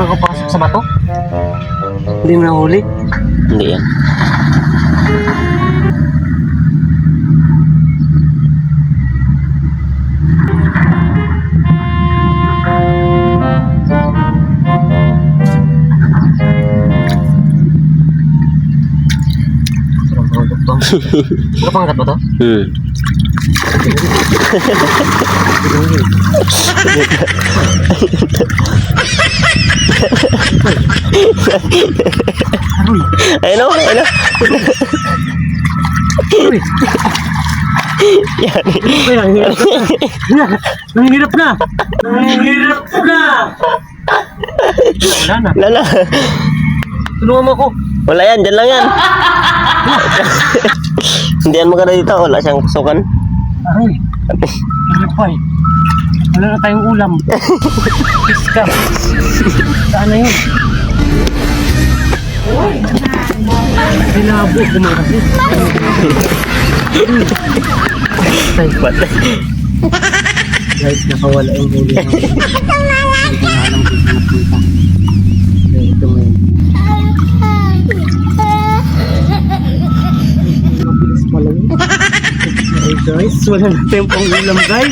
makakapasok sa bato? Hindi mo nahuli? Hindi yan. Buka pangkat ba to? Ayun o, ayun o. Yan. Nanghihirap na! Nanghihirap na! Wala na. Wala na. Tulungan mo ako. Wala yan, dyan lang yan. Hindi yan maganda dito, wala siyang pasukan. Aray, ilipay. Wala na tayong ulam. Piska. Saan na yun? Silabo, kumakasi. Patay. Guys, nakawala yung huli. Hindi ko na alam kung saan napunta. Ito mo yun. Mabilis pala yun. Hey guys, wala na tayong pang ulam guys.